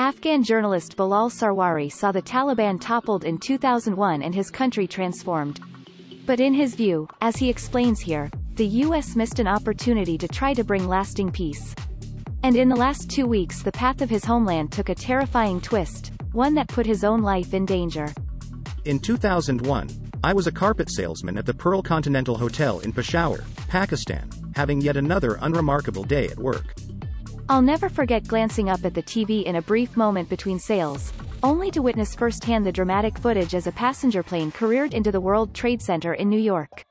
Afghan journalist Bilal Sarwary saw the Taliban toppled in 2001 and his country transformed. But in his view, as he explains here, the US missed an opportunity to try to bring lasting peace. And in the last 2 weeks the path of his homeland took a terrifying twist, one that put his own life in danger. In 2001, I was a carpet salesman at the Pearl Continental Hotel in Peshawar, Pakistan, having yet another unremarkable day at work. I'll never forget glancing up at the TV in a brief moment between sales, only to witness firsthand the dramatic footage as a passenger plane careered into the World Trade Center in New York.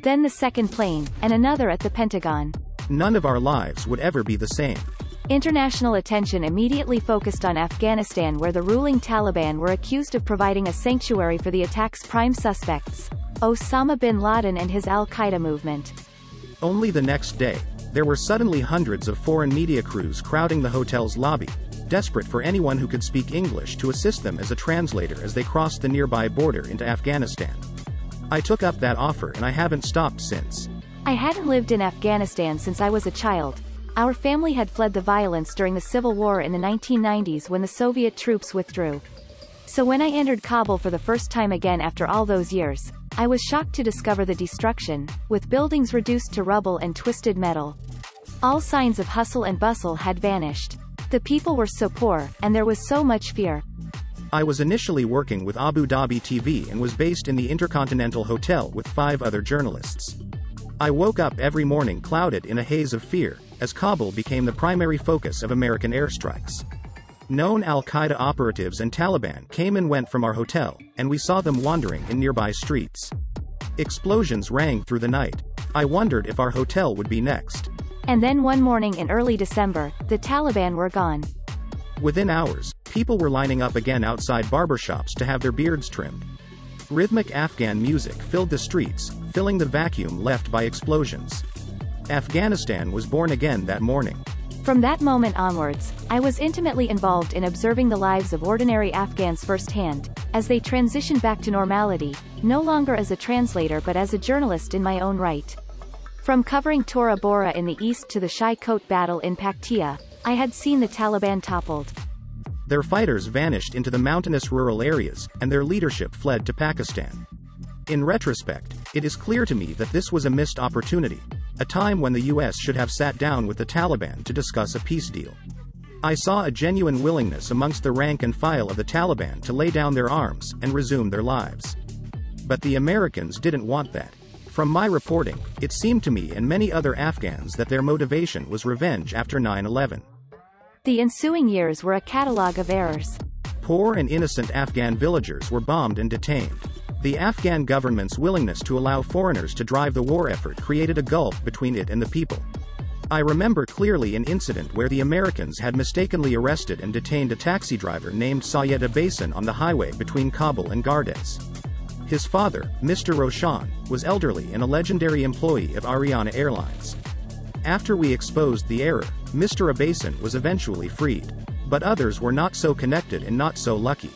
Then the second plane, and another at the Pentagon. None of our lives would ever be the same. International attention immediately focused on Afghanistan, where the ruling Taliban were accused of providing a sanctuary for the attack's prime suspects, Osama bin Laden and his al-Qaeda movement. Only the next day, there were suddenly hundreds of foreign media crews crowding the hotel's lobby, desperate for anyone who could speak English to assist them as a translator as they crossed the nearby border into Afghanistan. I took up that offer and I haven't stopped since. I hadn't lived in Afghanistan since I was a child. Our family had fled the violence during the Civil War in the 1990s when the Soviet troops withdrew. So when I entered Kabul for the first time again after all those years, I was shocked to discover the destruction, with buildings reduced to rubble and twisted metal. All signs of hustle and bustle had vanished. The people were so poor, and there was so much fear. I was initially working with Abu Dhabi TV and was based in the Intercontinental Hotel with 5 other journalists. I woke up every morning clouded in a haze of fear, as Kabul became the primary focus of American airstrikes. Known al-Qaeda operatives and Taliban came and went from our hotel, and we saw them wandering in nearby streets. Explosions rang through the night. I wondered if our hotel would be next. And then one morning in early December, the Taliban were gone. Within hours, people were lining up again outside barbershops to have their beards trimmed. Rhythmic Afghan music filled the streets, filling the vacuum left by explosions. Afghanistan was born again that morning. From that moment onwards, I was intimately involved in observing the lives of ordinary Afghans firsthand, as they transitioned back to normality, no longer as a translator but as a journalist in my own right. From covering Tora Bora in the east to the Shai Kot battle in Paktia, I had seen the Taliban toppled. Their fighters vanished into the mountainous rural areas, and their leadership fled to Pakistan. In retrospect, it is clear to me that this was a missed opportunity, a time when the US should have sat down with the Taliban to discuss a peace deal. I saw a genuine willingness amongst the rank and file of the Taliban to lay down their arms and resume their lives. But the Americans didn't want that. From my reporting, it seemed to me and many other Afghans that their motivation was revenge after 9/11. The ensuing years were a catalogue of errors. Poor and innocent Afghan villagers were bombed and detained. The Afghan government's willingness to allow foreigners to drive the war effort created a gulf between it and the people. I remember clearly an incident where the Americans had mistakenly arrested and detained a taxi driver named Syed Abasin on the highway between Kabul and Gardez. His father, Mr. Roshan, was elderly and a legendary employee of Ariana Airlines. After we exposed the error, Mr. Abasin was eventually freed. But others were not so connected and not so lucky.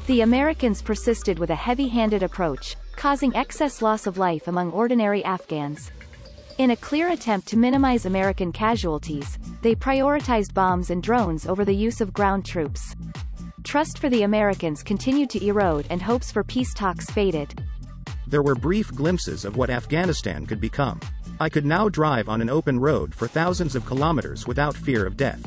The Americans persisted with a heavy-handed approach, causing excess loss of life among ordinary Afghans. In a clear attempt to minimize American casualties, they prioritized bombs and drones over the use of ground troops. Trust for the Americans continued to erode and hopes for peace talks faded. There were brief glimpses of what Afghanistan could become. I could now drive on an open road for thousands of kilometers without fear of death.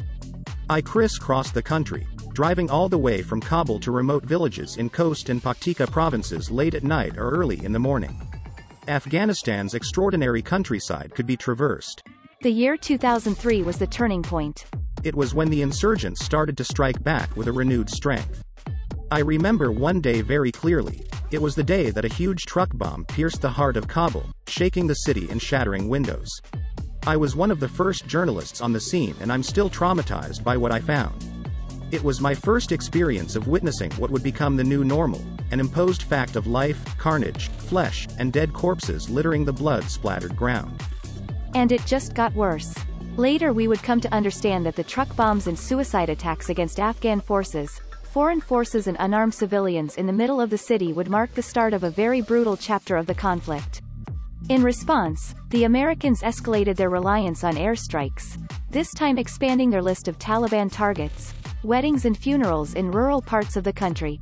I crisscrossed the country, driving all the way from Kabul to remote villages in Khost and Paktika provinces late at night or early in the morning. Afghanistan's extraordinary countryside could be traversed. The year 2003 was the turning point. It was when the insurgents started to strike back with a renewed strength. I remember one day very clearly. It was the day that a huge truck bomb pierced the heart of Kabul, shaking the city and shattering windows. I was one of the first journalists on the scene and I'm still traumatized by what I found. It was my first experience of witnessing what would become the new normal, an imposed fact of life, carnage, flesh, and dead corpses littering the blood-splattered ground. And it just got worse. Later we would come to understand that the truck bombs and suicide attacks against Afghan forces, foreign forces and unarmed civilians in the middle of the city would mark the start of a very brutal chapter of the conflict. In response, the Americans escalated their reliance on airstrikes, this time expanding their list of Taliban targets, weddings and funerals in rural parts of the country.